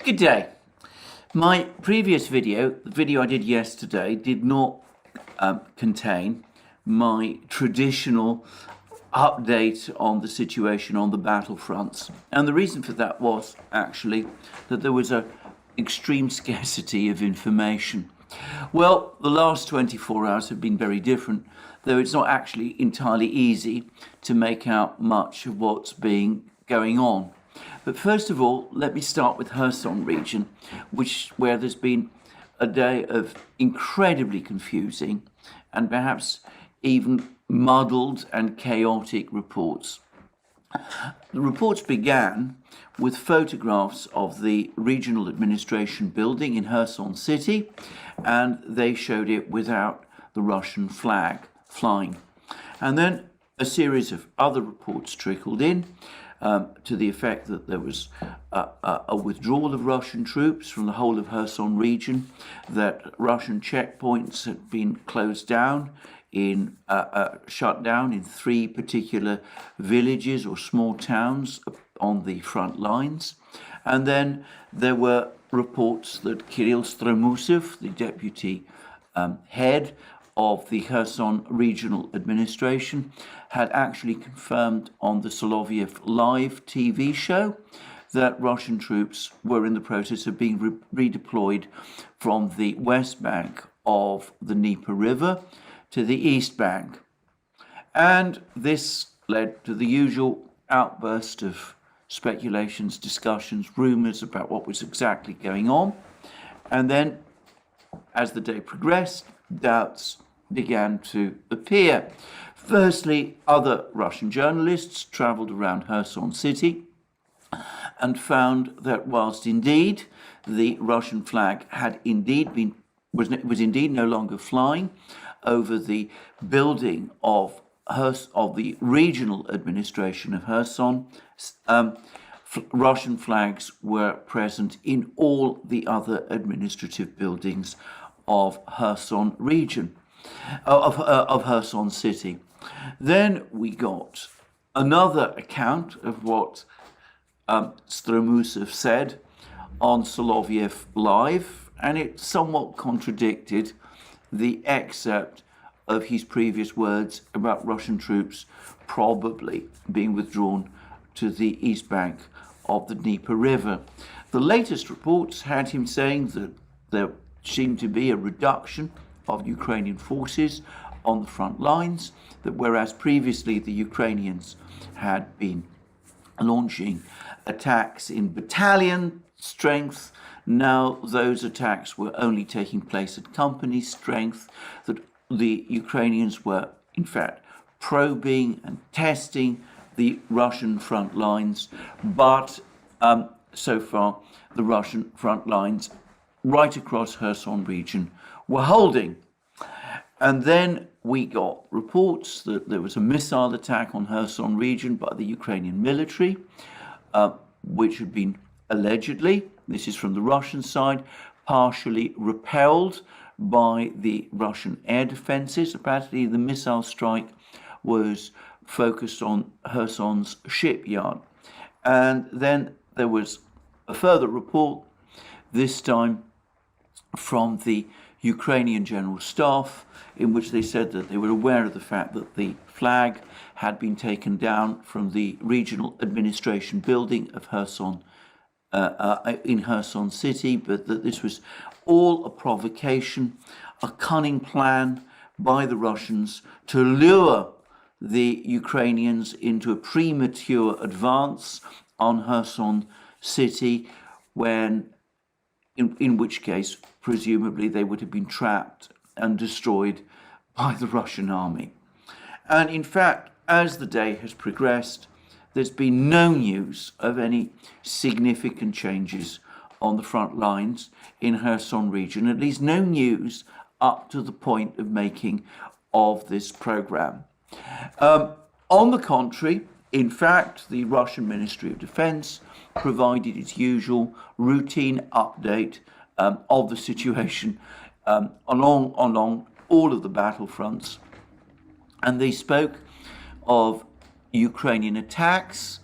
Good day. My previous video, the video I did yesterday, did not contain my traditional update on the situation on the battlefronts. And the reason for that was actually that there was an extreme scarcity of information. Well, the last 24 hours have been very different, though it's not actually entirely easy to make out much of what's going on. But first of all, let me start with Kherson region, where there's been a day of incredibly confusing and perhaps even muddled and chaotic reports. The reports began with photographs of the regional administration building in Kherson city, and they showed it without the Russian flag flying. And then a series of other reports trickled in to the effect that there was a withdrawal of Russian troops from the whole of Kherson region, that Russian checkpoints had been closed down, shut down in 3 particular villages or small towns on the front lines. And then there were reports that Kirill Stromusov, the deputy head of the Kherson regional administration, had actually confirmed on the Soloviev live TV show that Russian troops were in the process of being redeployed from the west bank of the Dnieper River to the east bank. And this led to the usual outburst of speculations, discussions, rumors about what was exactly going on. And then, as the day progressed, doubts began to appear. Firstly, other Russian journalists travelled around Kherson city and found that whilst indeed the Russian flag had indeed was indeed no longer flying over the building of the regional administration of Kherson, Russian flags were present in all the other administrative buildings of Kherson region, of Kherson city. Then we got another account of what Stromusov said on Soloviev Live, and it somewhat contradicted the excerpt of his previous words about Russian troops probably being withdrawn to the east bank of the Dnieper River. The latest reports had him saying that there seemed to be a reduction of Ukrainian forces on the front lines, that whereas previously the Ukrainians had been launching attacks in battalion strength, now those attacks were only taking place at company strength, that the Ukrainians were in fact probing and testing the Russian front lines, but so far the Russian front lines right across Kherson region were holding. And then we got reports that there was a missile attack on Kherson region by the Ukrainian military, which had been allegedly, this is from the Russian side, partially repelled by the Russian air defenses. Apparently the missile strike was focused on Kherson's shipyard. And then there was a further report, this time from the Ukrainian General Staff, in which they said that they were aware of the fact that the flag had been taken down from the regional administration building of Kherson, in Kherson city, but that this was all a provocation, a cunning plan by the Russians to lure the Ukrainians into a premature advance on Kherson city, in which case presumably they would have been trapped and destroyed by the Russian army. And in fact, as the day has progressed, there's been no news of any significant changes on the front lines in Kherson region, at least no news up to the point of making of this program. On the contrary, in fact, the Russian Ministry of Defense provided its usual routine update of the situation along all of the battlefronts. And they spoke of Ukrainian attacks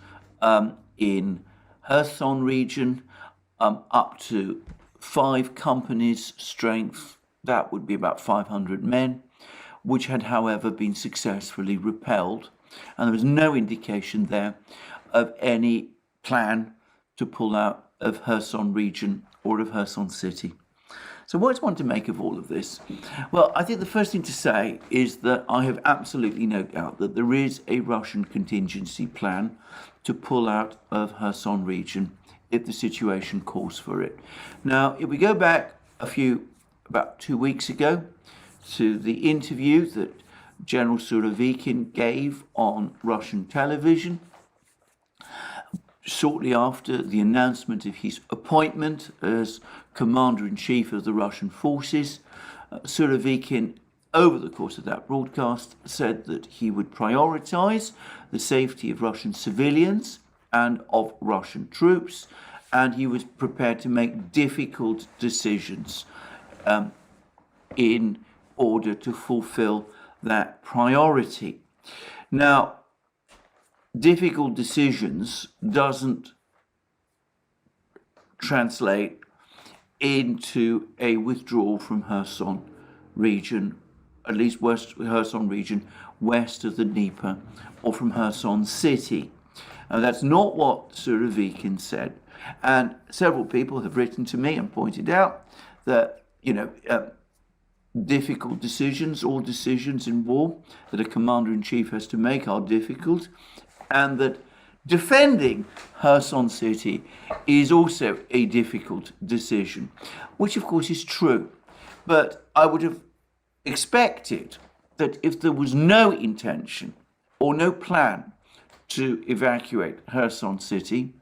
in Kherson region up to 5 companies strength. That would be about 500 men, which had, however, been successfully repelled. And there was no indication there of any plan to pull out of Kherson region or of Kherson city. So what do I want to make of all of this? Well, I think the first thing to say is that I have absolutely no doubt that there is a Russian contingency plan to pull out of Kherson region if the situation calls for it. Now, if we go back about 2 weeks ago, to the interview that General Surovikin gave on Russian television, shortly after the announcement of his appointment as Commander-in-Chief of the Russian forces, Surovikin, over the course of that broadcast, said that he would prioritize the safety of Russian civilians and of Russian troops, and he was prepared to make difficult decisions in order to fulfill that priority. Now, difficult decisions doesn't translate into a withdrawal from Kherson region, at least west Kherson region, west of the Dnieper, or from Kherson city. Now, that's not what Surovikin said. And several people have written to me and pointed out that, difficult decisions, all decisions in war that a commander-in-chief has to make are difficult, and that defending Kherson city is also a difficult decision, which of course is true. But I would have expected that if there was no intention or no plan to evacuate Kherson city,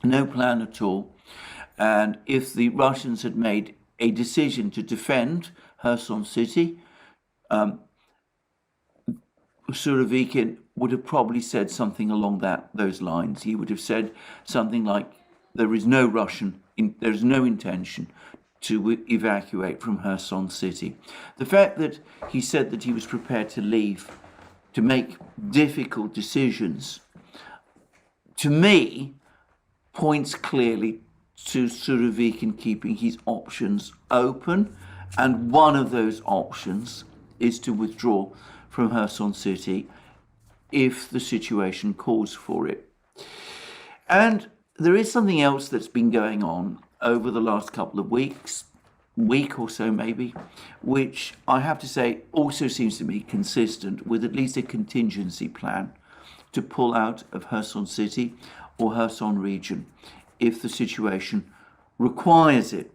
no plan at all, and if the Russians had made a decision to defend Kherson city, Surovikin would have probably said something along those lines. He would have said something like, there is no intention to evacuate from Kherson city. The fact that he said that he was prepared to leave to make difficult decisions, to me, points clearly to Surovikin keeping his options open, and one of those options is to withdraw from Kherson city if the situation calls for it. And there is something else that's been going on over the last couple of weeks, week or so maybe, which I have to say also seems to be consistent with at least a contingency plan to pull out of Kherson city or Kherson region if the situation requires it.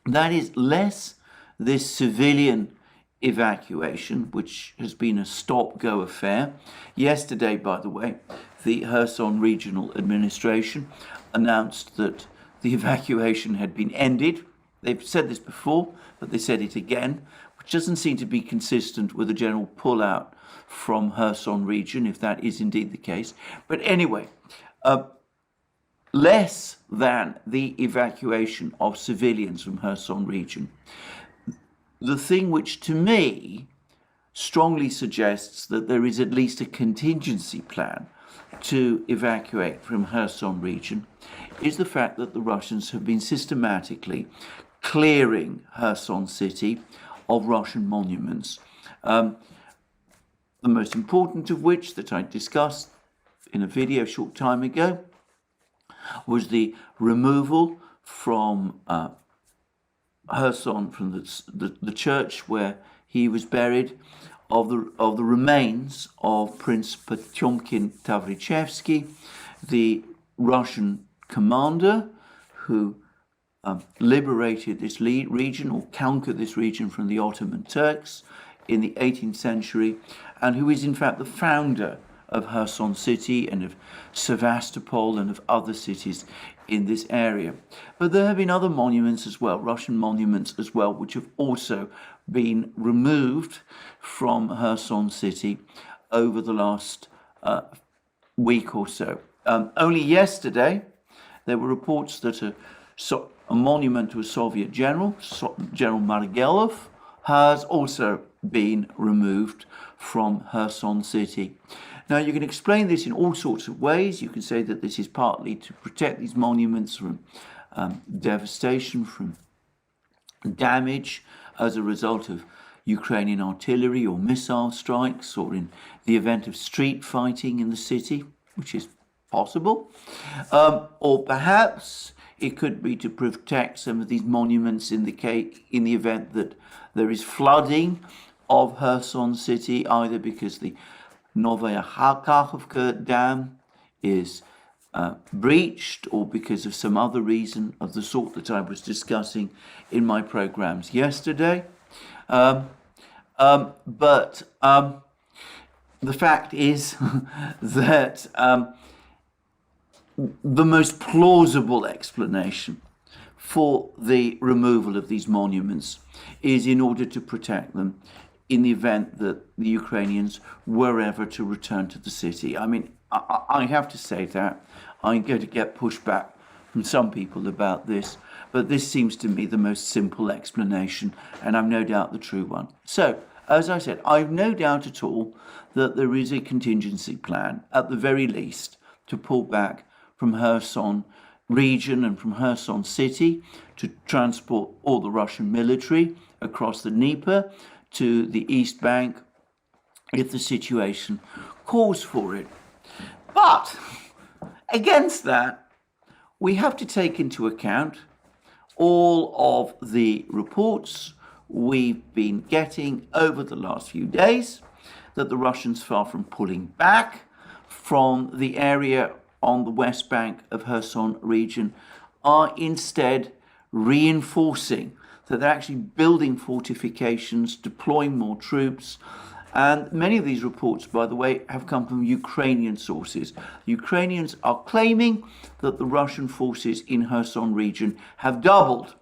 That is less this civilian evacuation, which has been a stop-go affair. Yesterday, by the way, the Kherson Regional Administration announced that the evacuation had been ended. They've said this before, but they said it again, which doesn't seem to be consistent with a general pull-out from Kherson region, if that is indeed the case. But anyway, less than the evacuation of civilians from Kherson region. The thing which to me strongly suggests that there is at least a contingency plan to evacuate from Kherson region is the fact that the Russians have been systematically clearing Kherson city of Russian monuments. The most important of which that I discussed in a video a short time ago was the removal from Kherson, from the church where he was buried, of the remains of Prince Potemkin Tavrichevsky, the Russian commander who liberated this region or conquered this region from the Ottoman Turks in the 18th century, and who is in fact the founder of Kherson city and of Sevastopol and of other cities in this area. But there have been other monuments as well, Russian monuments as well, which have also been removed from Kherson city over the last week or so. Only yesterday, there were reports that a monument to a Soviet general, General Margelov, has also been removed from Kherson city. Now, you can explain this in all sorts of ways. You can say that this is partly to protect these monuments from devastation, from damage as a result of Ukrainian artillery or missile strikes, or in the event of street fighting in the city, which is possible. Or perhaps it could be to protect some of these monuments in the event that there is flooding of Kherson city, either because the Novaya Kharkovka dam is breached, or because of some other reason of the sort that I was discussing in my programs yesterday. But the fact is that the most plausible explanation for the removal of these monuments is in order to protect them in the event that the Ukrainians were ever to return to the city. I mean, I have to say that I'm going to get pushback from some people about this, but this seems to me the most simple explanation, and I've no doubt the true one. So, as I said, I've no doubt at all that there is a contingency plan, at the very least, to pull back from Kherson region and from Kherson city, to transport all the Russian military across the Dnieper to the East Bank if the situation calls for it. But against that, we have to take into account all of the reports we've been getting over the last few days that the Russians, far from pulling back from the area on the West Bank of Kherson region, are instead reinforcing. So they're actually building fortifications, deploying more troops. And many of these reports, by the way, have come from Ukrainian sources. Ukrainians are claiming that the Russian forces in Kherson region have doubled.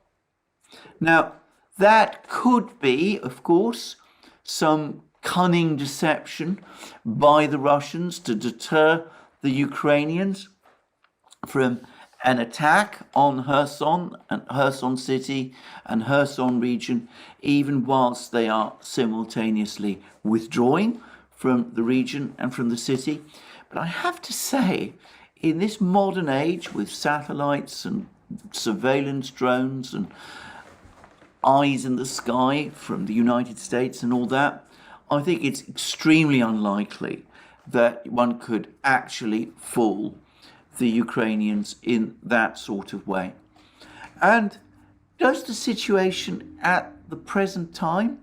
Now, that could be, of course, some cunning deception by the Russians to deter the Ukrainians from an attack on Kherson and Kherson city and Kherson region, even whilst they are simultaneously withdrawing from the region and from the city. But I have to say, in this modern age with satellites and surveillance drones and eyes in the sky from the United States and all that, I think it's extremely unlikely that one could actually fool the Ukrainians in that sort of way. And does the situation at the present time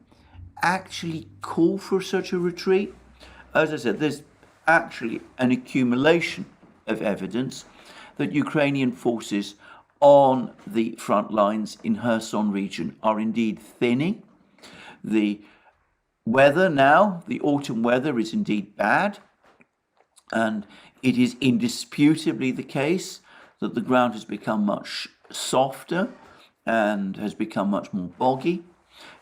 actually call for such a retreat? As I said, there's actually an accumulation of evidence that Ukrainian forces on the front lines in Kherson region are indeed thinning. The weather now, the autumn weather, is indeed bad, and it is indisputably the case that the ground has become much softer and has become much more boggy.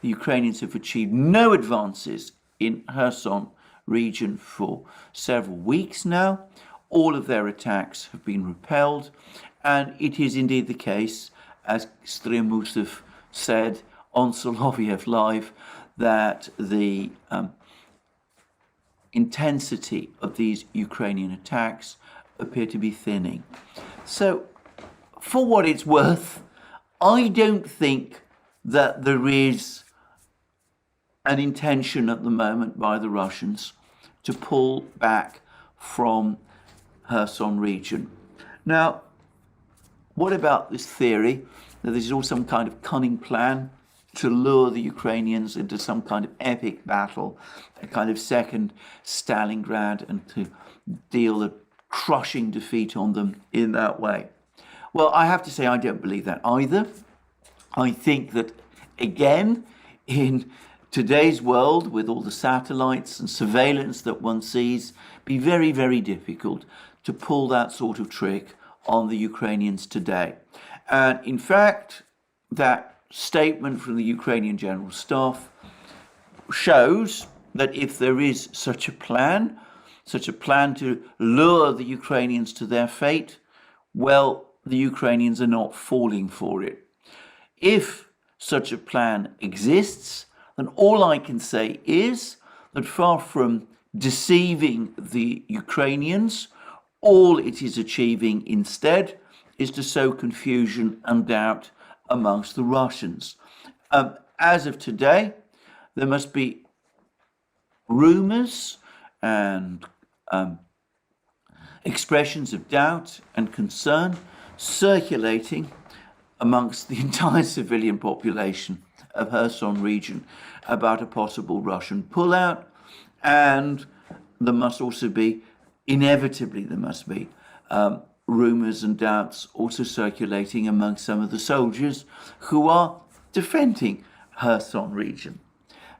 The Ukrainians have achieved no advances in Kherson region for several weeks now. All of their attacks have been repelled, and it is indeed the case, as Stremusov said on Soloviev Live, that the intensity of these Ukrainian attacks appear to be thinning. So, for what it's worth, I don't think that there is an intention at the moment by the Russians to pull back from Kherson region. Now, what about this theory that this is all some kind of cunning plan to lure the Ukrainians into some kind of epic battle, a kind of second Stalingrad, and to deal a crushing defeat on them in that way? Well, I have to say I don't believe that either. I think that, again, in today's world, with all the satellites and surveillance that one sees, it'd be very, very difficult to pull that sort of trick on the Ukrainians today. And in fact, that statement from the Ukrainian General Staff shows that if there is such a plan to lure the Ukrainians to their fate, well, the Ukrainians are not falling for it. If such a plan exists, then all I can say is that, far from deceiving the Ukrainians, all it is achieving instead is to sow confusion and doubt amongst the Russians. As of today, there must be rumors and expressions of doubt and concern circulating amongst the entire civilian population of Kherson region about a possible Russian pullout, and there must also be, inevitably there must be, rumors and doubts also circulating among some of the soldiers who are defending Kherson region.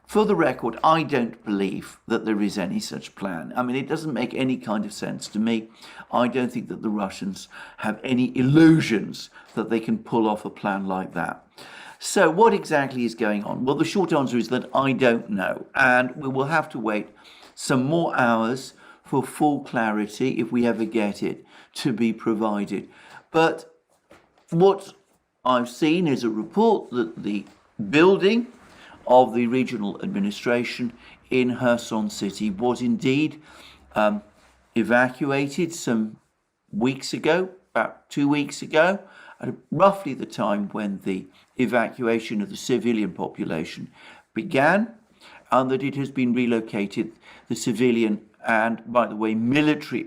For the record, I don't believe that there is any such plan. I mean, it doesn't make any kind of sense to me. I don't think that the Russians have any illusions that they can pull off a plan like that. So what exactly is going on? Well, the short answer is that I don't know, and we will have to wait some more hours for full clarity, if we ever get it, to be provided. But what I've seen is a report that the building of the regional administration in Kherson city was indeed evacuated some weeks ago, about 2 weeks ago, at roughly the time when the evacuation of the civilian population began, and that it has been relocated. The civilian and, by the way, military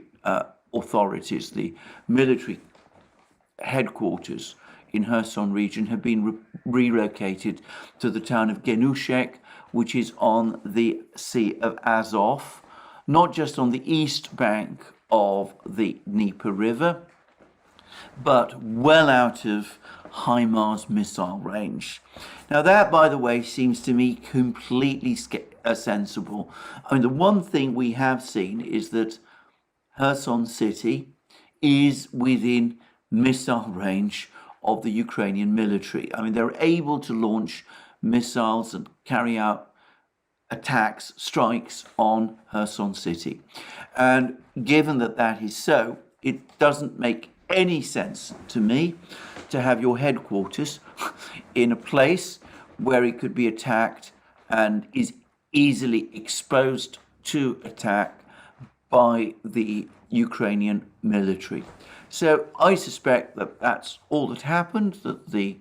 authorities, the military headquarters in Kherson region have been relocated to the town of Xièxiè, which is on the Sea of Azov, not just on the east bank of the Dnieper River, but well out of HIMARS missile range. Now that, by the way, seems to me completely sensible. I mean, the one thing we have seen is that Kherson city is within missile range of the Ukrainian military. I mean, they're able to launch missiles and carry out attacks, strikes on Kherson city. And given that that is so, it doesn't make any sense to me to have your headquarters in a place where it could be attacked and is easily exposed to attack by the Ukrainian military. So I suspect that that's all that happened, that the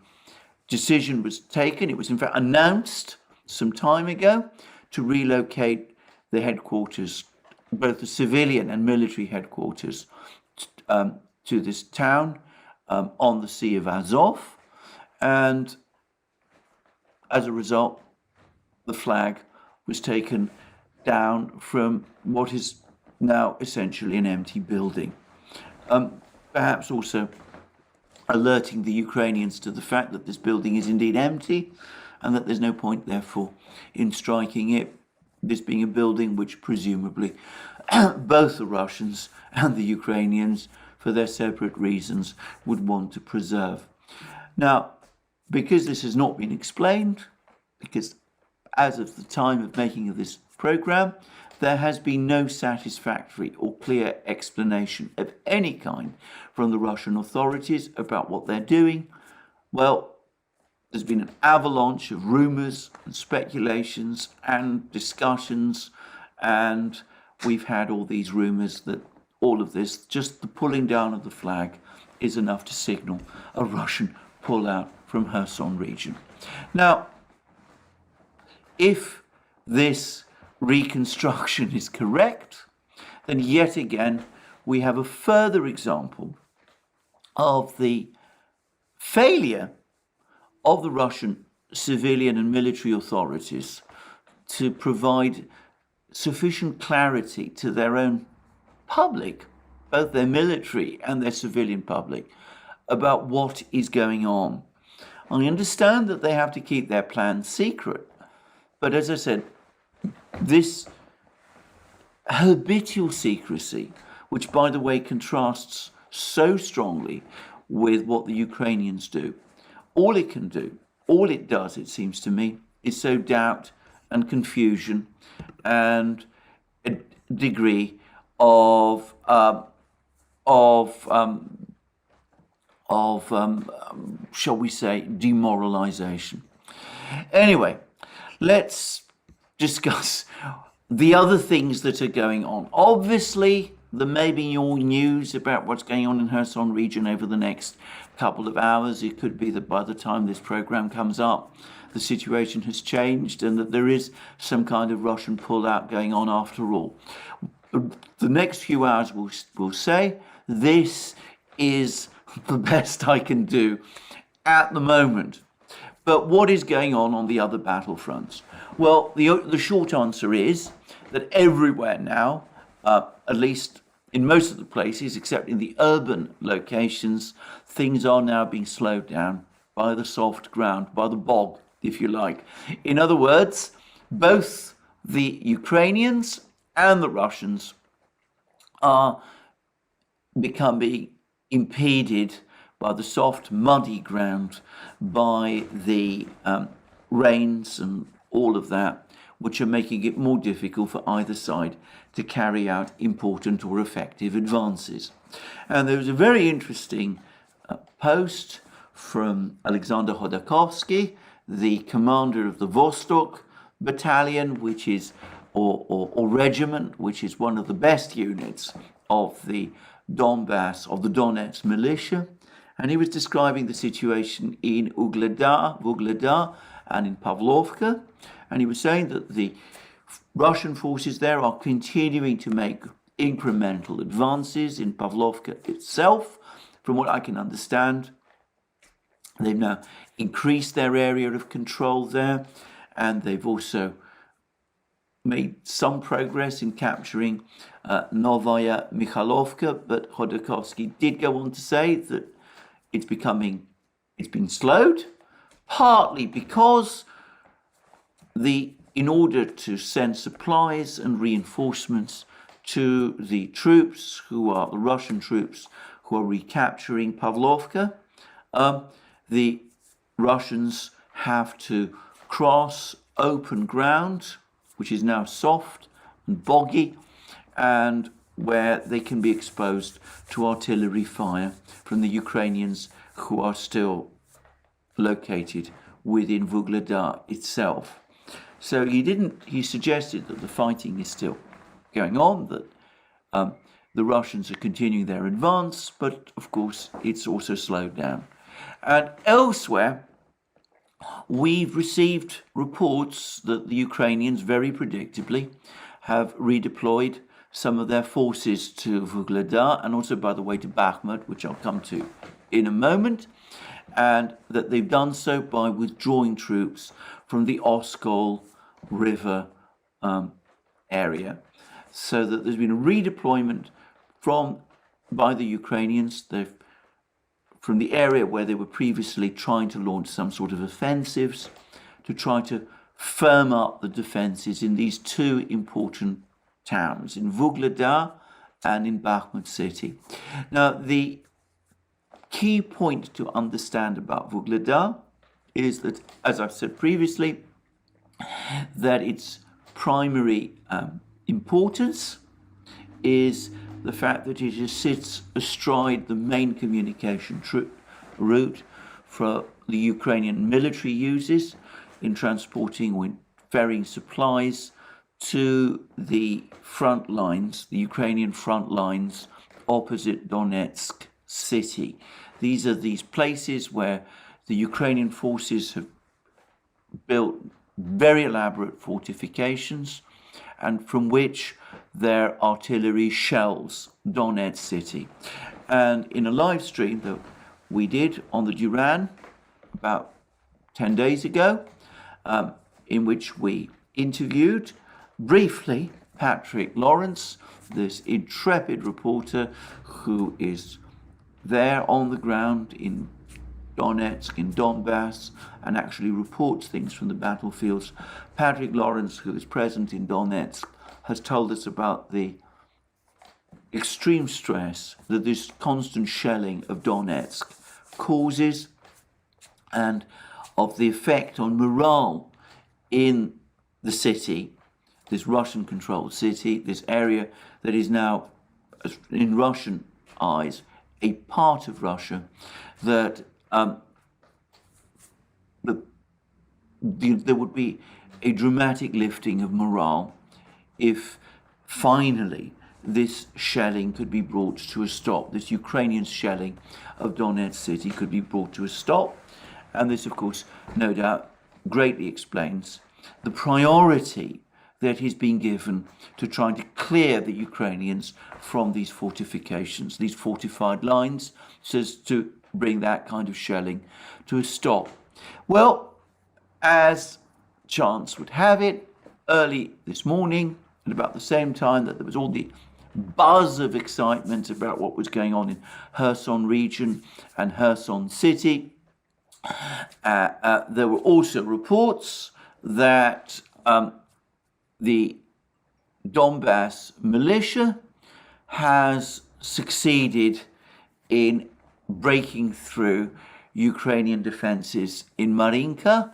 decision was taken. It was in fact announced some time ago to relocate the headquarters, both the civilian and military headquarters, to this town on the Sea of Azov. And as a result, the flag was taken down from what is now essentially an empty building. Perhaps also alerting the Ukrainians to the fact that this building is indeed empty and that there's no point, therefore, in striking it, this being a building which presumably both the Russians and the Ukrainians, for their separate reasons, would want to preserve. Now, because this has not been explained, because as of the time of making of this program, there has been no satisfactory or clear explanation of any kind from the Russian authorities about what they're doing. Well, there's been an avalanche of rumors and speculations and discussions, and we've had all these rumors that all of this, just the pulling down of the flag, is enough to signal a Russian pullout from Kherson region. Now, if this reconstruction is correct, then yet again we have a further example of the failure of the Russian civilian and military authorities to provide sufficient clarity to their own public, both their military and their civilian public, about what is going on. I understand that they have to keep their plans secret, but as I said, this habitual secrecy, which by the way contrasts so strongly with what the Ukrainians do, all it can do, all it does, it seems to me, is sow doubt and confusion and a degree of shall we say, demoralization. Anyway, let's discuss the other things that are going on. Obviously, there may be more news about what's going on in Kherson region over the next couple of hours. It could be that by the time this program comes up, the situation has changed and that there is some kind of Russian pullout going on after all. The next few hours will say this is the best I can do at the moment. But what is going on the other battlefronts? Well, the short answer is that everywhere now, at least in most of the places, except in the urban locations, things are now being slowed down by the soft ground, by the bog, if you like. In other words, both the Ukrainians and the Russians are becoming impeded by the soft, muddy ground, by the rains and all of that, which are making it more difficult for either side to carry out important or effective advances. And there was a very interesting post from Alexander Khodorkovsky, the commander of the Vostok battalion, which is or regiment, which is one of the best units of the Donbass, of the Donetsk militia. And he was describing the situation in Vuhledar and in Pavlovka. And he was saying that the Russian forces there are continuing to make incremental advances in Pavlovka itself. From what I can understand, they've now increased their area of control there, and they've also made some progress in capturing Novaya Mikhailovka, but Khodorkovsky did go on to say that it's been slowed, partly because in order to send supplies and reinforcements to the troops the Russian troops who are recapturing Pavlovka, the Russians have to cross open ground, which is now soft and boggy, and where they can be exposed to artillery fire from the Ukrainians who are still located within Vuhledar itself. So he suggested that the fighting is still going on, that the Russians are continuing their advance, but of course it's also slowed down. And elsewhere, we've received reports that the Ukrainians very predictably have redeployed some of their forces to Vuhledar and also, by the way, to Bakhmut, which I'll come to in a moment, and that they've done so by withdrawing troops from the Oskol River area, so that there's been a redeployment by the Ukrainians. From the area where they were previously trying to launch some sort of offensives to try to firm up the defenses in these two important towns, in Vuhledar and in Bakhmut city. Now, the key point to understand about Vuhledar is that, as I've said previously, that its primary importance is the fact that it sits astride the main communication route for the Ukrainian military uses in transporting or ferrying supplies to the front lines, the Ukrainian front lines opposite Donetsk city. These are these places where the Ukrainian forces have built very elaborate fortifications and from which their artillery shells Donetsk city. And in a live stream that we did on the Duran about 10 days ago, in which we interviewed briefly Patrick Lawrence, this intrepid reporter who is there on the ground in Donetsk, in Donbass, and actually reports things from the battlefields. Patrick Lawrence, who is present in Donetsk, has told us about the extreme stress that this constant shelling of Donetsk causes and of the effect on morale in the city, this Russian-controlled city, this area that is now, in Russian eyes, a part of Russia, that there would be a dramatic lifting of morale if finally this shelling could be brought to a stop. This Ukrainian shelling of Donetsk city could be brought to a stop. And this, of course, no doubt greatly explains the priority that is being given to trying to clear the Ukrainians from these fortifications, these fortified lines, so as to bring that kind of shelling to a stop. Well, as chance would have it, early this morning, at about the same time that there was all the buzz of excitement about what was going on in Kherson region and Kherson city, there were also reports that the Donbass militia has succeeded in breaking through Ukrainian defenses in Marinka,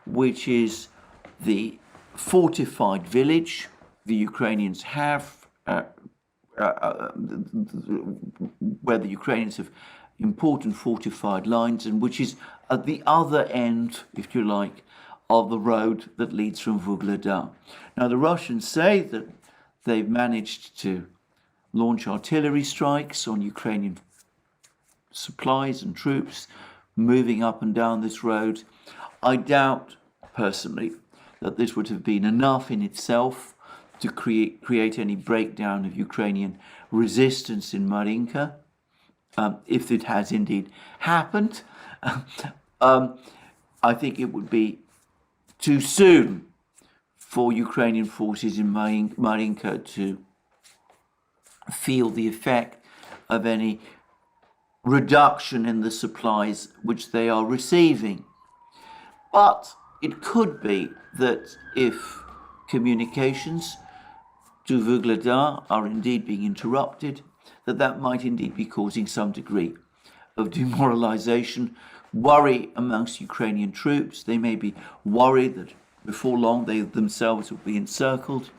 which is the fortified village the Ukrainians have, where the Ukrainians have important fortified lines, and which is at the other end, if you like, of the road that leads from Vuhledar. Now, the Russians say that they've managed to launch artillery strikes on Ukrainian supplies and troops moving up and down this road. I doubt, personally, that this would have been enough in itself to create any breakdown of Ukrainian resistance in Marinka, if it has indeed happened. I think it would be too soon for Ukrainian forces in Marinka to feel the effect of any reduction in the supplies which they are receiving. But it could be that if communications to Vuhledar are indeed being interrupted, that might indeed be causing some degree of demoralization, worry amongst Ukrainian troops. They may be worried that before long they themselves will be encircled,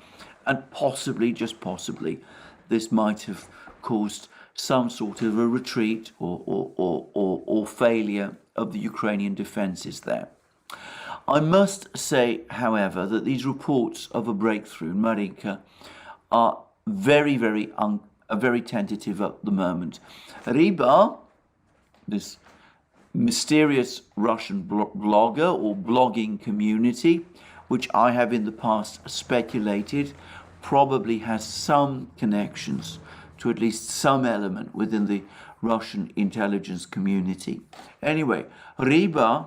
and possibly, just possibly, this might have caused some sort of a retreat or failure of the Ukrainian defenses there. I must say, however, that these reports of a breakthrough in Marinka are very tentative at the moment. Riba, this mysterious Russian blogger or blogging community, which I have in the past speculated probably has some connections to at least some element within the Russian intelligence community. Anyway, Riba,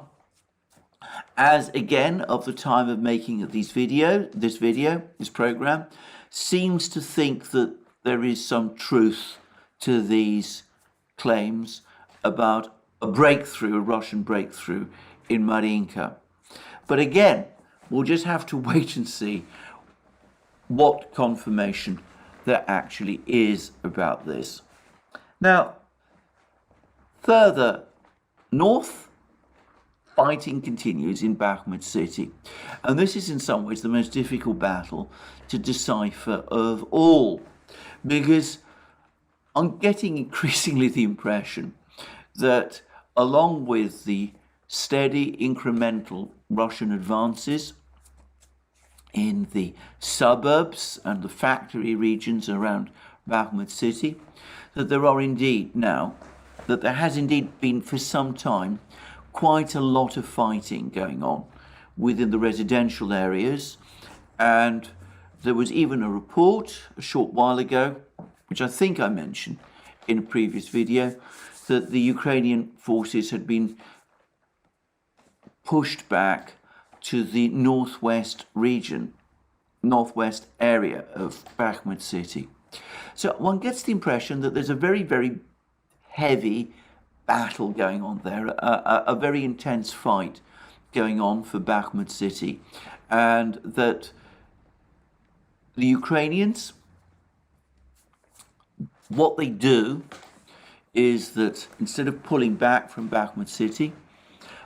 as again of the time of making of this program, seems to think that there is some truth to these claims about a breakthrough, a Russian breakthrough in Marinka. But again, we'll just have to wait and see what confirmation there actually is about this. Now, further north, fighting continues in Bakhmut city. And this is in some ways the most difficult battle to decipher of all, because I'm getting increasingly the impression that along with the steady incremental Russian advances in the suburbs and the factory regions around Bakhmut city, that there has indeed been for some time quite a lot of fighting going on within the residential areas. And there was even a report a short while ago, which I think I mentioned in a previous video, that the Ukrainian forces had been pushed back to the northwest area of Bakhmut city. So one gets the impression that there's a very heavy battle going on there, a very intense fight going on for Bakhmut city, and that the Ukrainians, what they do is that instead of pulling back from Bakhmut city,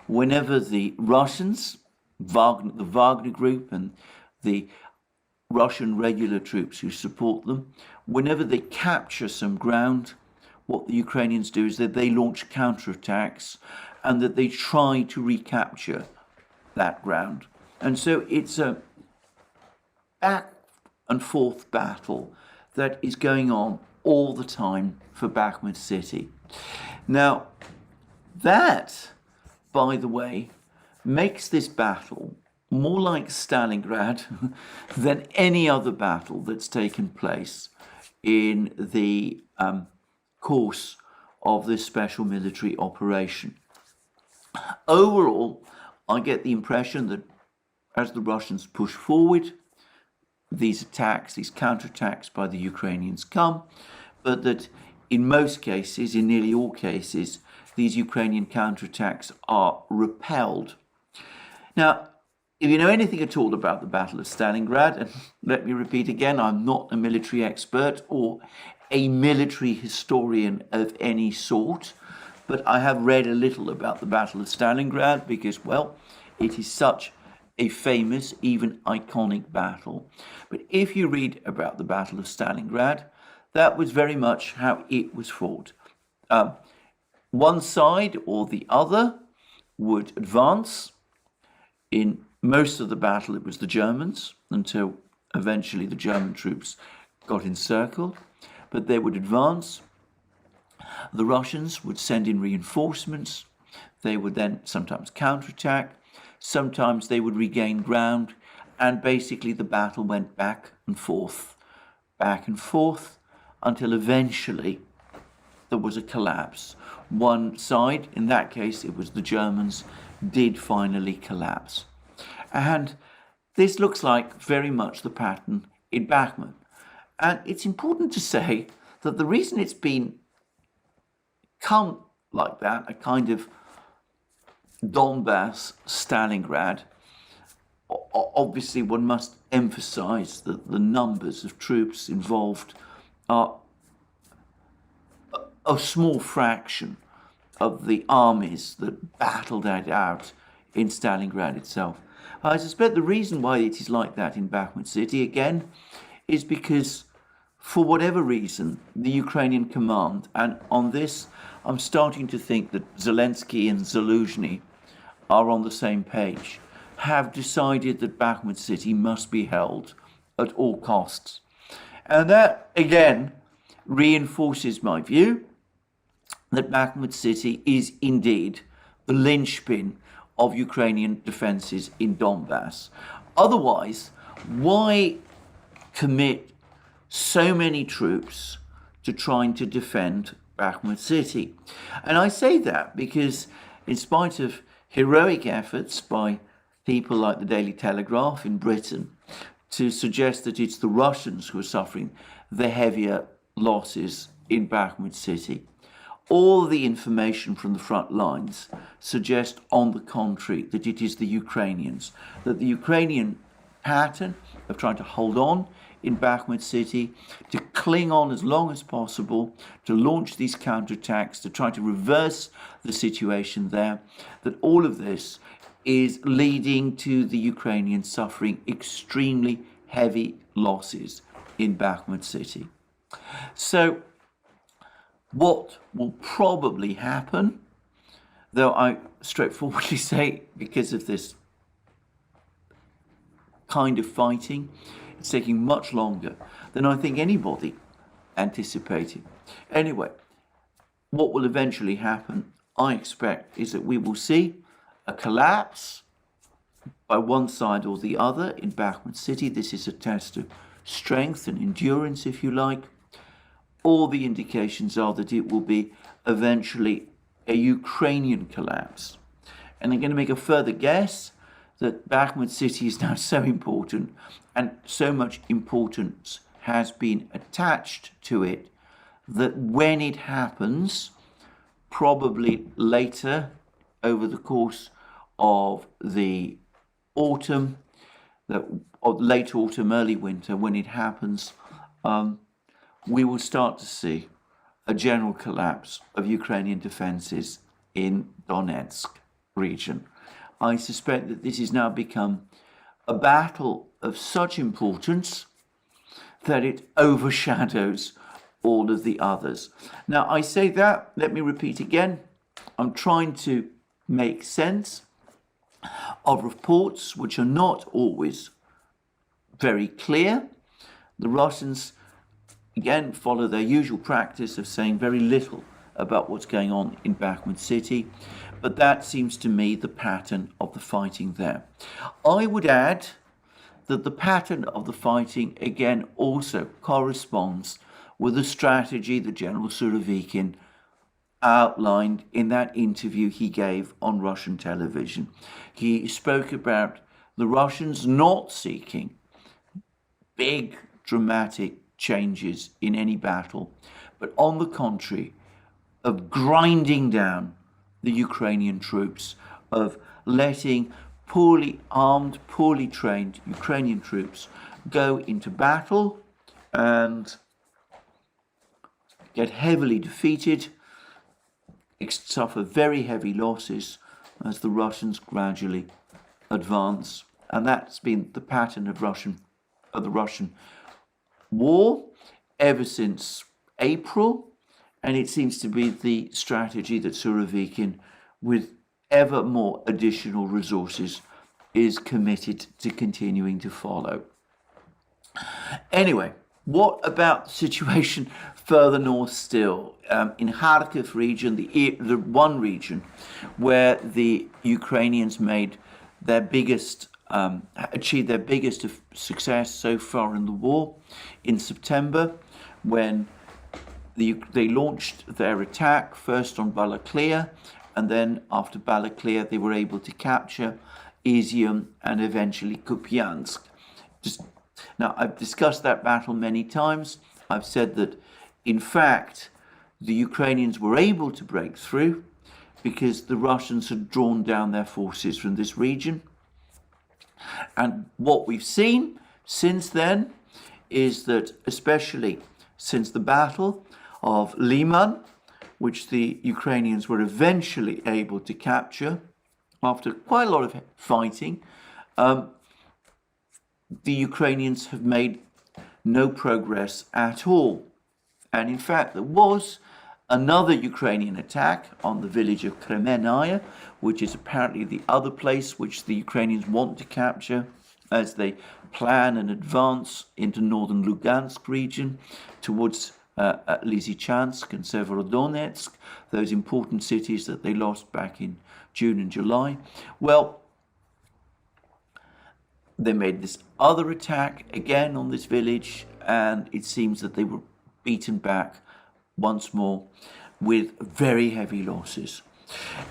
whenever the Russians, the Wagner group and the Russian regular troops who support them, whenever they capture some ground, what the Ukrainians do is that they launch counterattacks and that they try to recapture that ground. And so it's a back and forth battle that is going on all the time for Bakhmut city. Now, that, by the way, makes this battle more like Stalingrad than any other battle that's taken place in the course of this special military operation. Overall, I get the impression that as the Russians push forward, these attacks, these counterattacks by the Ukrainians come, but that in most cases, in nearly all cases, these Ukrainian counterattacks are repelled. Now, if you know anything at all about the Battle of Stalingrad, and let me repeat again, I'm not a military expert or a military historian of any sort, but I have read a little about the Battle of Stalingrad because, well, it is such a famous, even iconic battle. But if you read about the Battle of Stalingrad, that was very much how it was fought. One side or the other would advance. In most of the battle, it was the Germans, until eventually the German troops got encircled. But they would advance. The Russians would send in reinforcements. They would then sometimes counterattack. Sometimes they would regain ground. And basically the battle went back and forth, until eventually there was a collapse. One side, in that case it was the Germans, did finally collapse. And this looks like very much the pattern in Bakhmut. And it's important to say that the reason it's been come like that, a kind of Donbass Stalingrad, obviously one must emphasize that the numbers of troops involved are a small fraction of the armies that battled it out in Stalingrad itself. I suspect the reason why it is like that in Bakhmut city, again, is because for whatever reason, the Ukrainian command, and on this I'm starting to think that Zelensky and Zaluzhny are on the same page, have decided that Bakhmut city must be held at all costs. And that, again, reinforces my view that Bakhmut city is indeed the linchpin of Ukrainian defences in Donbass. Otherwise, why commit so many troops to trying to defend Bakhmut city? And I say that because in spite of heroic efforts by people like the Daily Telegraph in Britain to suggest that it's the Russians who are suffering the heavier losses in Bakhmut city, all the information from the front lines suggest, on the contrary, that it is the Ukrainians, that the Ukrainian pattern of trying to hold on in Bakhmut city, to cling on as long as possible, to launch these counterattacks, to try to reverse the situation there, that all of this is leading to the Ukrainians suffering extremely heavy losses in Bakhmut city. So what will probably happen, though I straightforwardly say because of this kind of fighting, it's taking much longer than I think anybody anticipated. Anyway, what will eventually happen, I expect, is that we will see a collapse by one side or the other in Bakhmut city. This is a test of strength and endurance, if you like. All the indications are that it will be eventually a Ukrainian collapse. And I'm going to make a further guess that Bakhmut city is now so important and so much importance has been attached to it that when it happens, probably later over the course of the autumn, or late autumn, early winter, when it happens, we will start to see a general collapse of Ukrainian defences in Donetsk region. I suspect that this has now become a battle of such importance that it overshadows all of the others. Now, I say that, let me repeat again, I'm trying to make sense of reports which are not always very clear. The Russians again follow their usual practice of saying very little about what's going on in Bakhmut city, but that seems to me the pattern of the fighting there. I would add that the pattern of the fighting again also corresponds with the strategy that General Surovikin outlined in that interview he gave on Russian television. He spoke about the Russians not seeking big dramatic changes in any battle, but on the contrary, of grinding down the Ukrainian troops, of letting poorly armed, poorly trained Ukrainian troops go into battle and get heavily defeated, suffer very heavy losses as the Russians gradually advance. And that's been the pattern of the Russian war ever since April, and it seems to be the strategy that Surovikin, with ever more additional resources, is committed to continuing to follow. Anyway, what about the situation further north still? In Kharkiv region, the one region where the Ukrainians made their biggest achieved their biggest success so far in the war, in September, when they launched their attack first on Balaklia, and then after Balaklia they were able to capture Izium and eventually Kupiansk. Now, I've discussed that battle many times. I've said that, in fact, the Ukrainians were able to break through because the Russians had drawn down their forces from this region. And what we've seen since then is that, especially since the Battle of Liman, which the Ukrainians were eventually able to capture after quite a lot of fighting, the Ukrainians have made no progress at all. And in fact, there was another Ukrainian attack on the village of Kremenaya, which is apparently the other place which the Ukrainians want to capture as they plan and advance into northern Lugansk region towards Lysychansk and Severodonetsk, those important cities that they lost back in June and July. Well, they made this other attack again on this village, and it seems that they were beaten back once more with very heavy losses.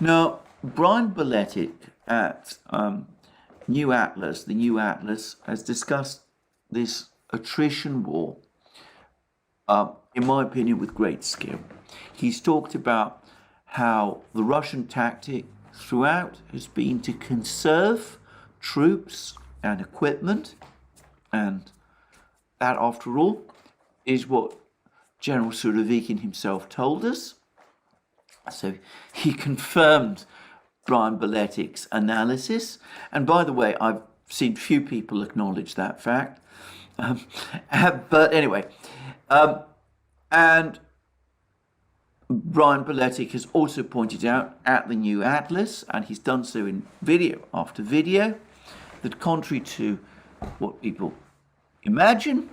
Now, Brian Beletic at New Atlas, the New Atlas, has discussed this attrition war, in my opinion, with great skill. He's talked about how the Russian tactic throughout has been to conserve troops and equipment, and that, after all, is what General Surovikin himself told us. So he confirmed Brian Beletic's analysis, and by the way, I've seen few people acknowledge that fact. But anyway, and Brian Beletic has also pointed out at the New Atlas, and he's done so in video after video, that contrary to what people imagine,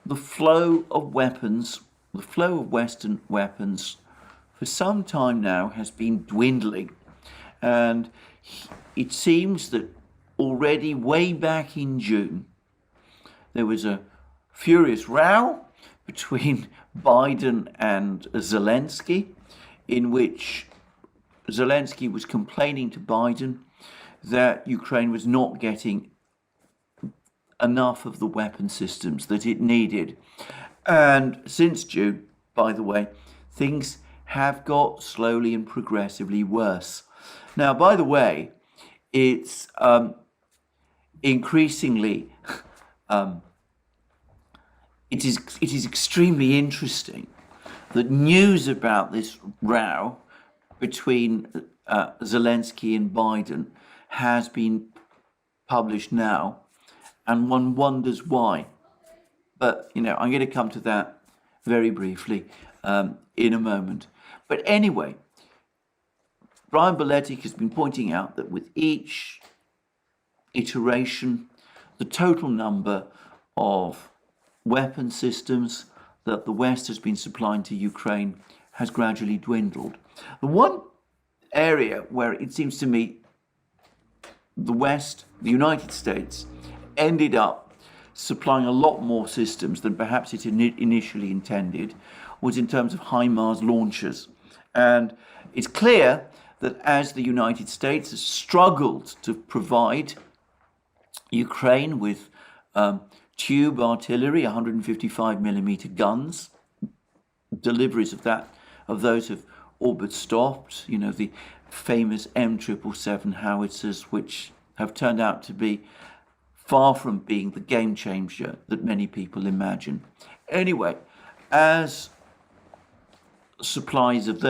the flow of weapons, the flow of Western weapons for some time now has been dwindling. And it seems that already way back in June, there was a furious row between Biden and Zelensky, in which Zelensky was complaining to Biden that Ukraine was not getting enough of the weapon systems that it needed. And since June, by the way, things have got slowly and progressively worse. Now, by the way, it's increasingly, it is extremely interesting that news about this row between Zelensky and Biden has been published now, and one wonders why. But, I'm going to come to that very briefly in a moment. But anyway, Brian Beletic has been pointing out that with each iteration, the total number of weapon systems that the West has been supplying to Ukraine has gradually dwindled. The one area where it seems to me the West, the United States, ended up supplying a lot more systems than perhaps it initially intended was in terms of HIMARS launchers. And it's clear that as the United States has struggled to provide Ukraine with tube artillery, 155 millimeter guns, deliveries of those have all but stopped. You know, the famous M777 howitzers, which have turned out to be far from being the game changer that many people imagine. Anyway, as supplies of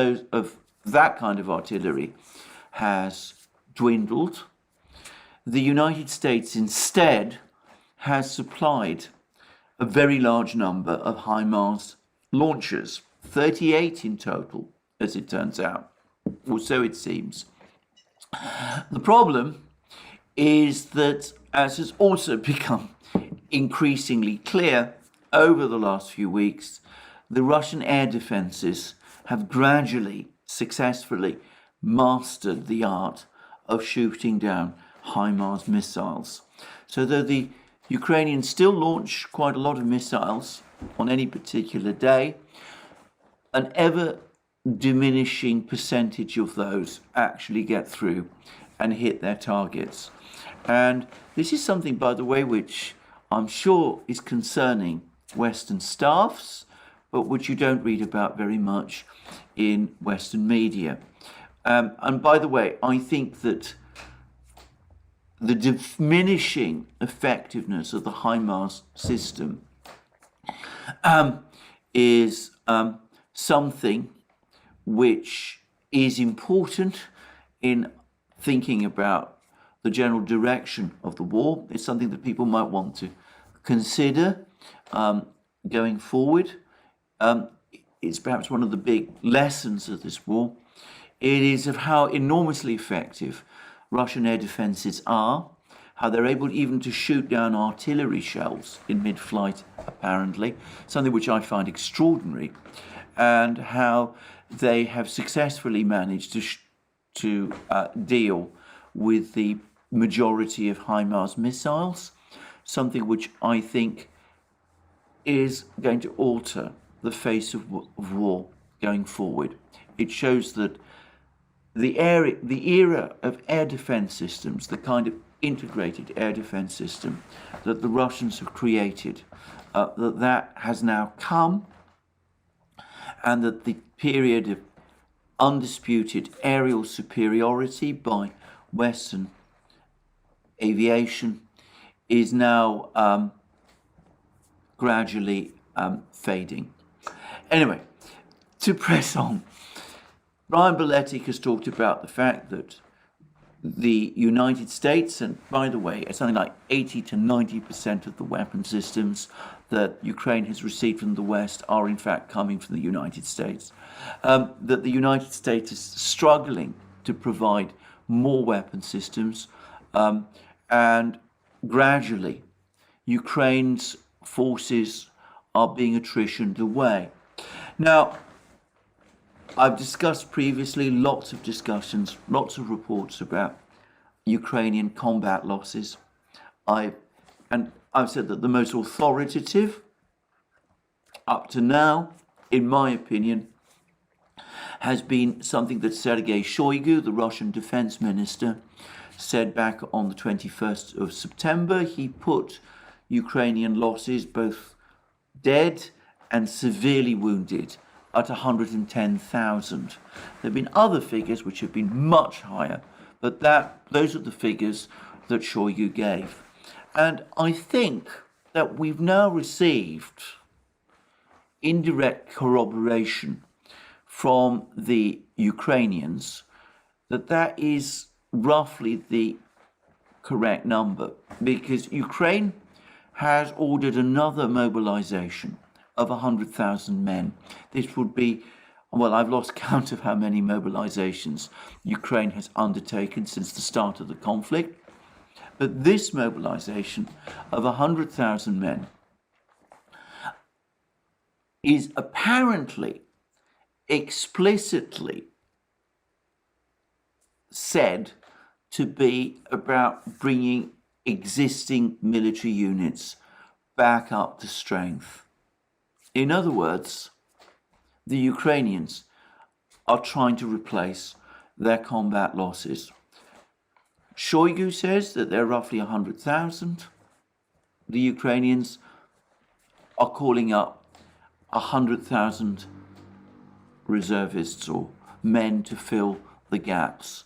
that kind of artillery has dwindled, the United States instead has supplied a very large number of HIMARS launchers, 38 in total, as it turns out, or so it seems. The problem is that, as has also become increasingly clear over the last few weeks, the Russian air defenses have gradually, successfully mastered the art of shooting down HIMARS missiles. So though the Ukrainians still launch quite a lot of missiles on any particular day, an ever diminishing percentage of those actually get through and hit their targets. And this is something, by the way, which I'm sure is concerning Western staffs, but which you don't read about very much in Western media. And by the way, I think that the diminishing effectiveness of the HIMARS system is something which is important in thinking about the general direction of the war. It's something that people might want to consider going forward. It's perhaps one of the big lessons of this war. It is of how enormously effective Russian air defenses are, how they're able even to shoot down artillery shells in mid-flight, apparently, something which I find extraordinary, and how they have successfully managed to deal with the majority of HIMARS missiles, something which I think is going to alter the face of war going forward. It shows that the era of air defense systems, the kind of integrated air defense system that the Russians have created, that has now come, and that the period of undisputed aerial superiority by Western aviation is now gradually fading. Anyway, to press on, Brian Beletic has talked about the fact that the United States, and by the way, something like 80 to 90% of the weapon systems that Ukraine has received from the West are in fact coming from the United States, that the United States is struggling to provide more weapon systems, and gradually Ukraine's forces are being attritioned away. Now, I've discussed previously lots of discussions, lots of reports about Ukrainian combat losses. I've said that the most authoritative up to now, in my opinion, has been something that Sergei Shoigu, the Russian defense minister, said back on the 21st of September. He put Ukrainian losses, both dead and severely wounded, at 110,000. There have been other figures which have been much higher, but those are the figures that Shoigu gave. And I think that we've now received indirect corroboration from the Ukrainians that is roughly the correct number, because Ukraine has ordered another mobilization of 100,000 men. This would be, well, I've lost count of how many mobilizations Ukraine has undertaken since the start of the conflict, but this mobilization of 100,000 men is apparently explicitly said to be about bringing existing military units back up to strength. In other words, the Ukrainians are trying to replace their combat losses. Shoigu says that they're roughly 100,000. The Ukrainians are calling up 100,000 reservists or men to fill the gaps.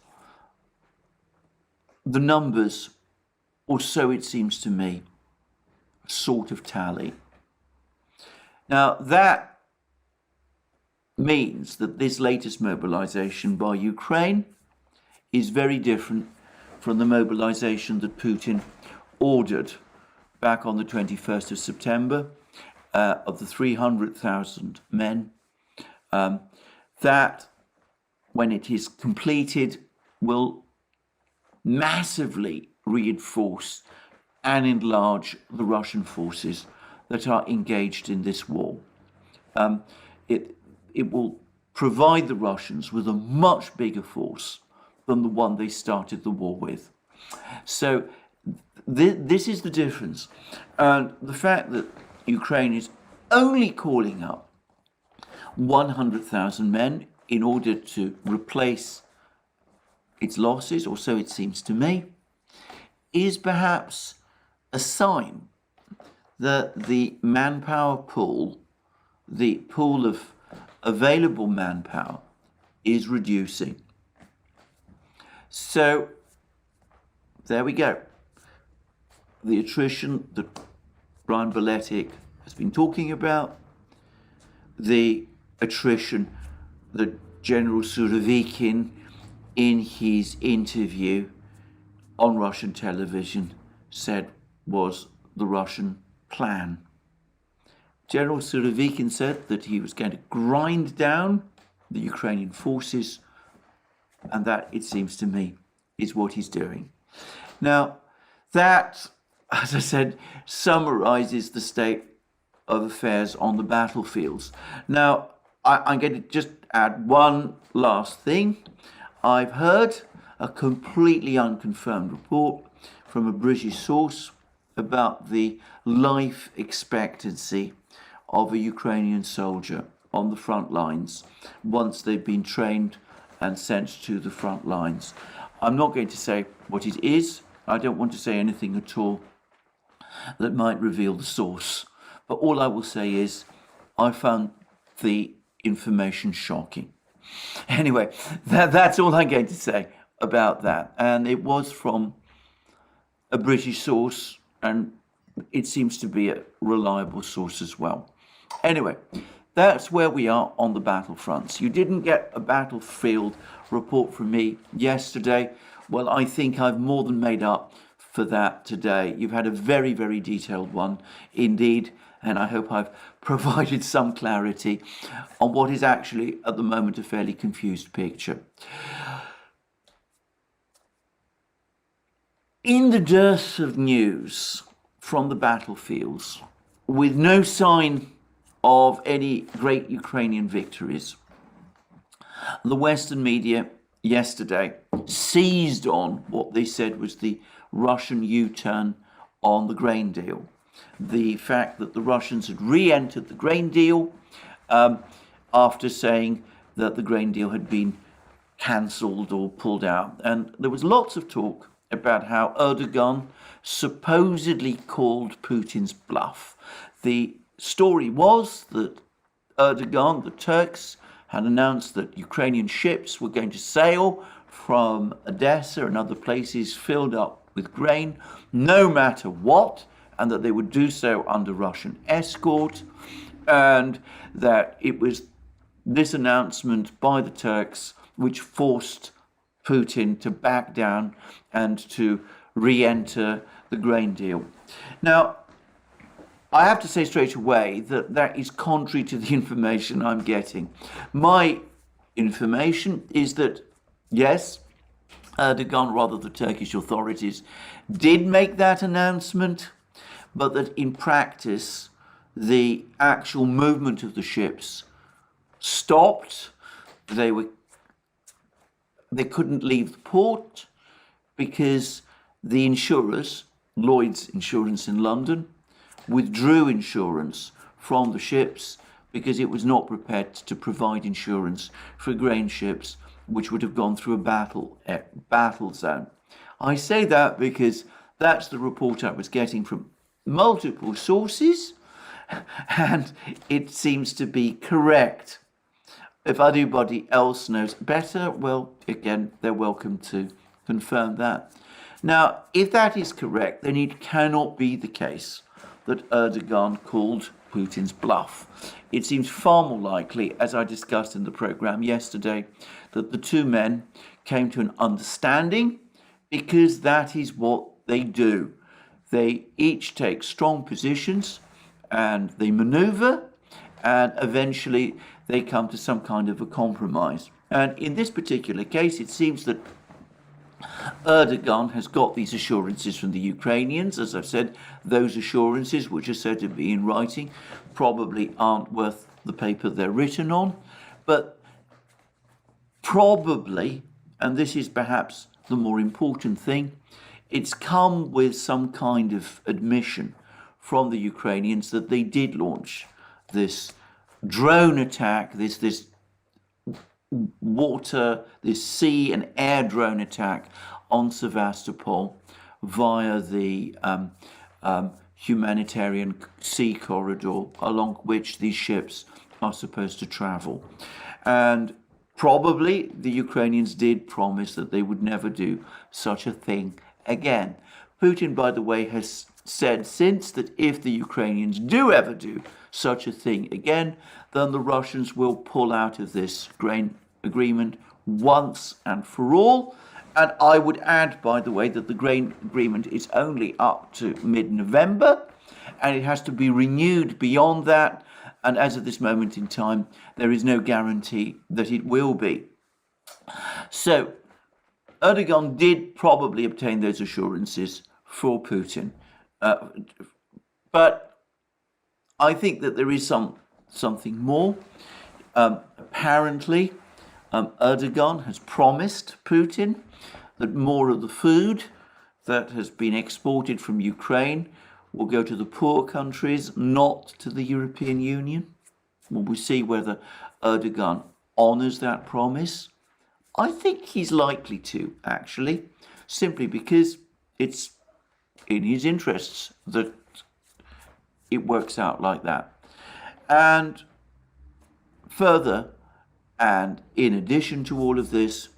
The numbers, or so it seems to me, sort of tally. Now that means that this latest mobilization by Ukraine is very different from the mobilization that Putin ordered back on the 21st of September of the 300,000 men. That, when it is completed, will massively reinforce and enlarge the Russian forces that are engaged in this war. It will provide the Russians with a much bigger force than the one they started the war with. So this is the difference. And the fact that Ukraine is only calling up 100,000 men in order to replace its losses, or so it seems to me, is perhaps a sign that the manpower pool, the pool of available manpower, is reducing. So there we go. The attrition that Brian Beletic has been talking about, the attrition that General Surovikin, in his interview on Russian television, said was the Russian plan. General Surovikin said that he was going to grind down the Ukrainian forces, and that, it seems to me, is what he's doing. Now, that, as I said, summarizes the state of affairs on the battlefields. Now, I'm going to just add one last thing. I've heard a completely unconfirmed report from a British source about the life expectancy of a Ukrainian soldier on the front lines once they've been trained and sent to the front lines. I'm not going to say what it is. I don't want to say anything at all that might reveal the source. But all I will say is I found the information shocking. Anyway, that's all I'm going to say about that. And it was from a British source, and it seems to be a reliable source as well. Anyway, that's where we are on the battlefronts. You didn't get a battlefield report from me yesterday. Well, I think I've more than made up for that today. You've had a very, very detailed one indeed, and I hope I've provided some clarity on what is actually at the moment a fairly confused picture. In the dearth of news from the battlefields, with no sign of any great Ukrainian victories, the Western media yesterday seized on what they said was the Russian U-turn on the grain deal. The fact that the Russians had re-entered the grain deal after saying that the grain deal had been cancelled or pulled out. And there was lots of talk about how Erdogan supposedly called Putin's bluff. The story was that Erdogan, the Turks, had announced that Ukrainian ships were going to sail from Odessa and other places filled up with grain, no matter what, and that they would do so under Russian escort, and that it was this announcement by the Turks which forced Putin to back down and to re-enter the grain deal. Now, I have to say straight away that that is contrary to the information I'm getting. My information is that, yes, Erdogan, rather the Turkish authorities, did make that announcement, but that in practice, the actual movement of the ships stopped. They couldn't leave the port because the insurers, Lloyd's Insurance in London, withdrew insurance from the ships because it was not prepared to provide insurance for grain ships which would have gone through a battle zone. I say that because that's the report I was getting from multiple sources, and it seems to be correct. If anybody else knows better, well, again, they're welcome to confirm that. Now, if that is correct, then it cannot be the case that Erdogan called Putin's bluff. It seems far more likely, as I discussed in the program yesterday, that the two men came to an understanding, because that is what they do. They each take strong positions and they maneuver, and eventually they come to some kind of a compromise. And in this particular case, it seems that Erdogan has got these assurances from the Ukrainians. As I've said, those assurances, which are said to be in writing, probably aren't worth the paper they're written on. But probably, and this is perhaps the more important thing, it's come with some kind of admission from the Ukrainians that they did launch this drone attack, this sea and air drone attack on Sevastopol via the humanitarian sea corridor along which these ships are supposed to travel. And probably the Ukrainians did promise that they would never do such a thing again. Putin, by the way, has said since that if the Ukrainians do ever do such a thing again, then the Russians will pull out of this grain agreement once and for all. And I would add, by the way, that the grain agreement is only up to mid-November, and it has to be renewed beyond that. And as of this moment in time, there is no guarantee that it will be. So Erdogan did probably obtain those assurances for Putin. But I think that there is something more. Apparently, Erdogan has promised Putin that more of the food that has been exported from Ukraine will go to the poor countries, not to the European Union. Well, we'll see whether Erdogan honours that promise. I think he's likely to, actually, simply because it's in his interests that it works out like that. And further, and in addition to all of this,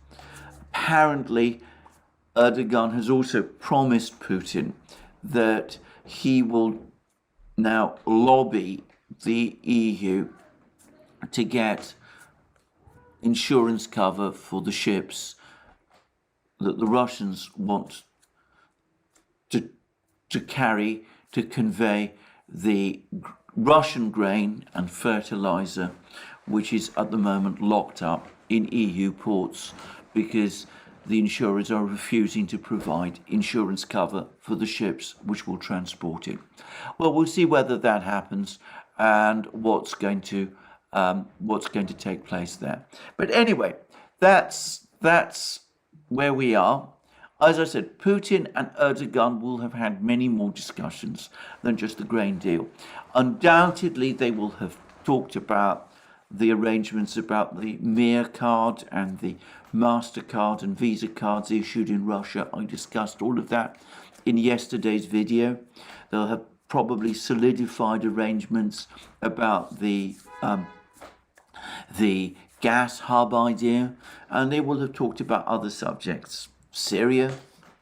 apparently Erdogan has also promised Putin that he will now lobby the EU to get insurance cover for the ships that the Russians want to convey the Russian grain and fertilizer, which is at the moment locked up in EU ports because the insurers are refusing to provide insurance cover for the ships which will transport it. Well, we'll see whether that happens and what's going to take place there. But anyway, that's where we are. As I said, Putin and Erdogan will have had many more discussions than just the grain deal. Undoubtedly, they will have talked about the arrangements about the Mir card and the MasterCard and Visa cards issued in Russia. I discussed all of that in yesterday's video. They'll have probably solidified arrangements about the gas hub idea, and they will have talked about other subjects. Syria,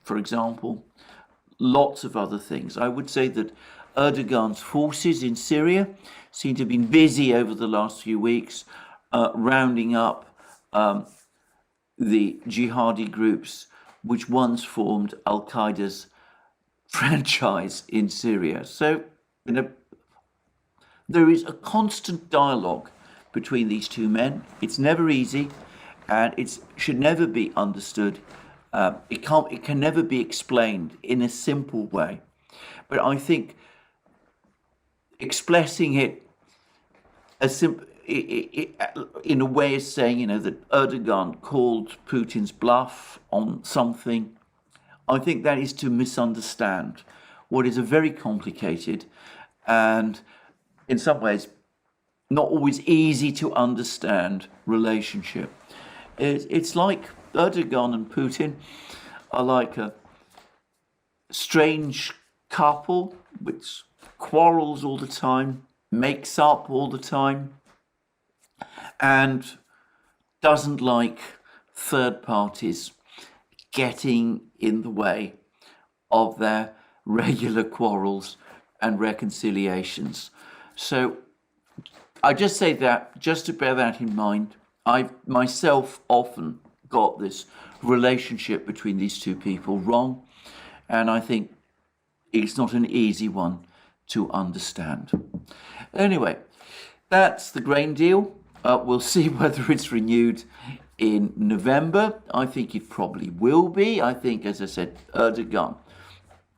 for example, lots of other things. I would say that Erdogan's forces in Syria seem to have been busy over the last few weeks rounding up the jihadi groups which once formed Al-Qaeda's franchise in Syria. So, there is a constant dialogue between these two men. It's never easy, and it should never be understood. It can never be explained in a simple way. But I think expressing it as in a way as saying, that Erdogan called Putin's bluff on something. I think that is to misunderstand what is a very complicated and, in some ways, not always easy to understand relationship. It's like Erdogan and Putin are like a strange couple which quarrels all the time, makes up all the time, and doesn't like third parties getting in the way of their regular quarrels and reconciliations. So I just say that, just to bear that in mind. I've myself often got this relationship between these two people wrong, and I think it's not an easy one to understand. Anyway, that's the grain deal. We'll see whether it's renewed in November. I think it probably will be. I think, as I said, Erdogan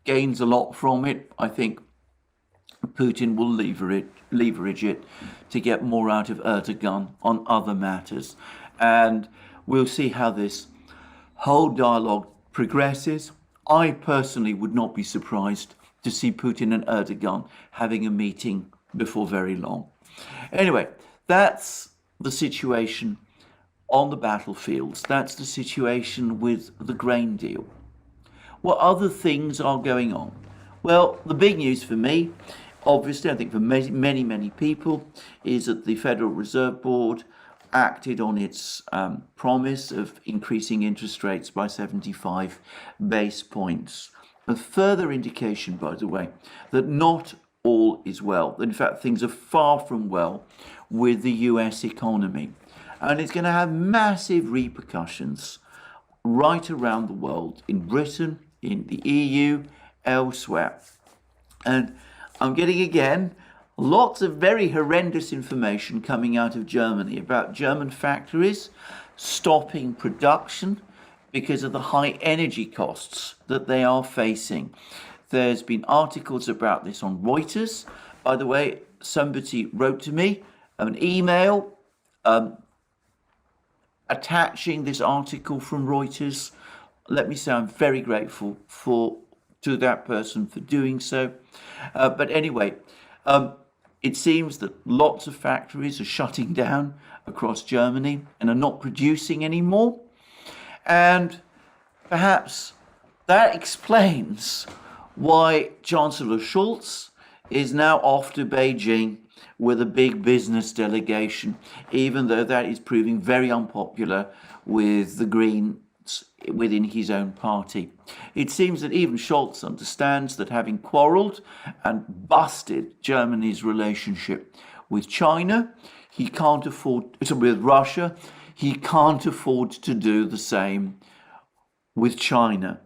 gains a lot from it. I think Putin will leverage it to get more out of Erdogan on other matters. And we'll see how this whole dialogue progresses. I personally would not be surprised to see Putin and Erdogan having a meeting before very long. Anyway, that's the situation on the battlefields. That's the situation with the grain deal. What other things are going on? Well, the big news for me, obviously, I think for many people, is that the Federal Reserve Board acted on its promise of increasing interest rates by 75 base points. A further indication, by the way, that not all is well. That in fact, things are far from well with the US economy. And it's going to have massive repercussions right around the world, in Britain, in the EU, elsewhere. And I'm getting, again, lots of very horrendous information coming out of Germany about German factories stopping production because of the high energy costs that they are facing. There's been articles about this on Reuters. By the way, somebody wrote to me an email attaching this article from Reuters. Let me say I'm very grateful to that person for doing so. But anyway, it seems that lots of factories are shutting down across Germany and are not producing anymore. And perhaps that explains why Chancellor Scholz is now off to Beijing with a big business delegation, even though that is proving very unpopular with the Greens within his own party. It seems that even Scholz understands that, having quarrelled and busted Germany's relationship with China, he can't afford, with Russia, he can't afford to do the same with China.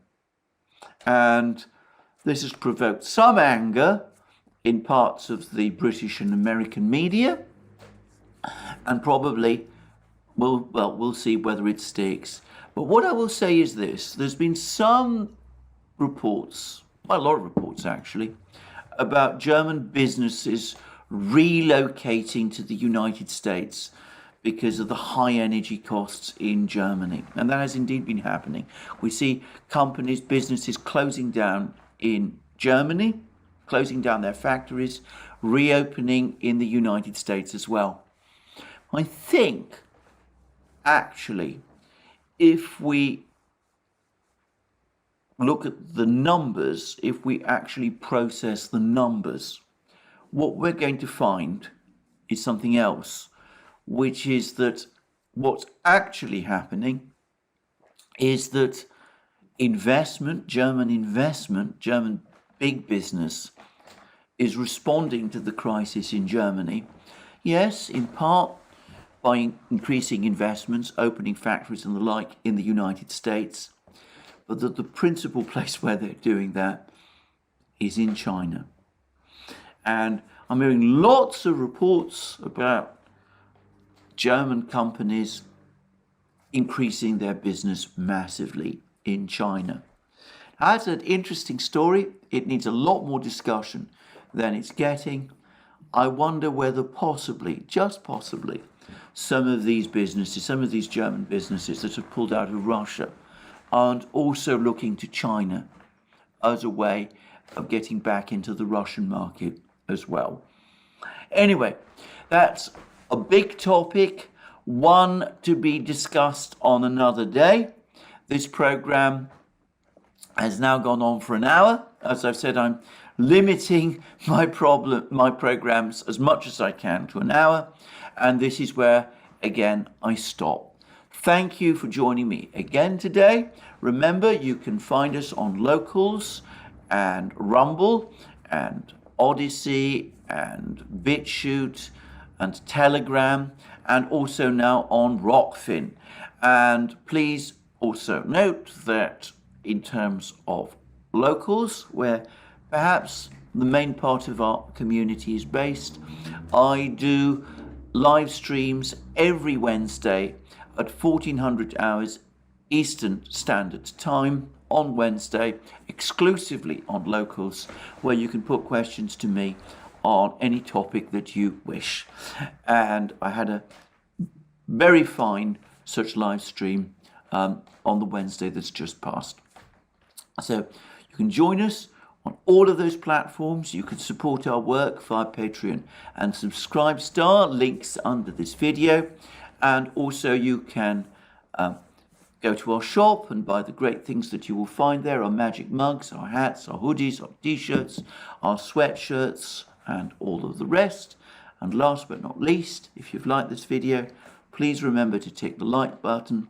And this has provoked some anger in parts of the British and American media, and probably we'll see whether it sticks. But what I will say is this: there's been some reports, quite a lot of reports actually, about German businesses relocating to the United States because of the high energy costs in Germany. And that has indeed been happening. We see companies, businesses closing down in Germany, closing down their factories, reopening in the United States as well. I think, actually, if we look at the numbers, if we actually process the numbers, what we're going to find is something else, which is that what's actually happening is that German big business is responding to the crisis in Germany. Yes, in part by increasing investments, opening factories and the like in the United States, but that the principal place where they're doing that is in China. And I'm hearing lots of reports about German companies increasing their business massively in China. That's an interesting story. It needs a lot more discussion than it's getting. I wonder whether possibly, just possibly, some of these businesses, some of these German businesses that have pulled out of Russia aren't also looking to China as a way of getting back into the Russian market as well. Anyway, that's a big topic, one to be discussed on another day. This program has now gone on for an hour. As I've said, I'm limiting my programs as much as I can to an hour, and this is where again I stop. Thank you for joining me again today. Remember, you can find us on Locals and Rumble and Odyssey and BitChute and Telegram, and also now on Rockfin. And please also note that in terms of Locals, where perhaps the main part of our community is based, I do live streams every Wednesday at 1400 hours Eastern Standard Time on Wednesday, exclusively on Locals, where you can put questions to me on any topic that you wish. And I had a very fine such live stream on the Wednesday that's just passed. So you can join us on all of those platforms. You can support our work via Patreon and Subscribestar, links under this video. And also you can go to our shop and buy the great things that you will find there, our magic mugs, our hats, our hoodies, our t-shirts, our sweatshirts, and all of the rest. And last but not least, if you've liked this video, please remember to tick the like button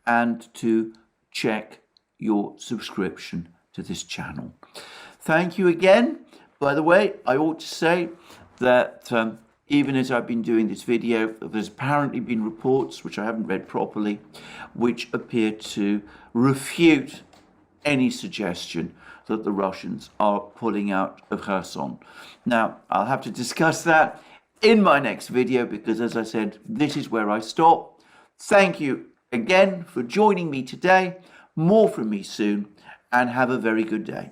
and to check your subscription to this channel. Thank you again. By the way, I ought to say that even as I've been doing this video, there's apparently been reports, which I haven't read properly, which appear to refute any suggestion that the Russians are pulling out of Kherson. Now, I'll have to discuss that in my next video because, as I said, this is where I stop. Thank you again for joining me today. More from me soon, and have a very good day.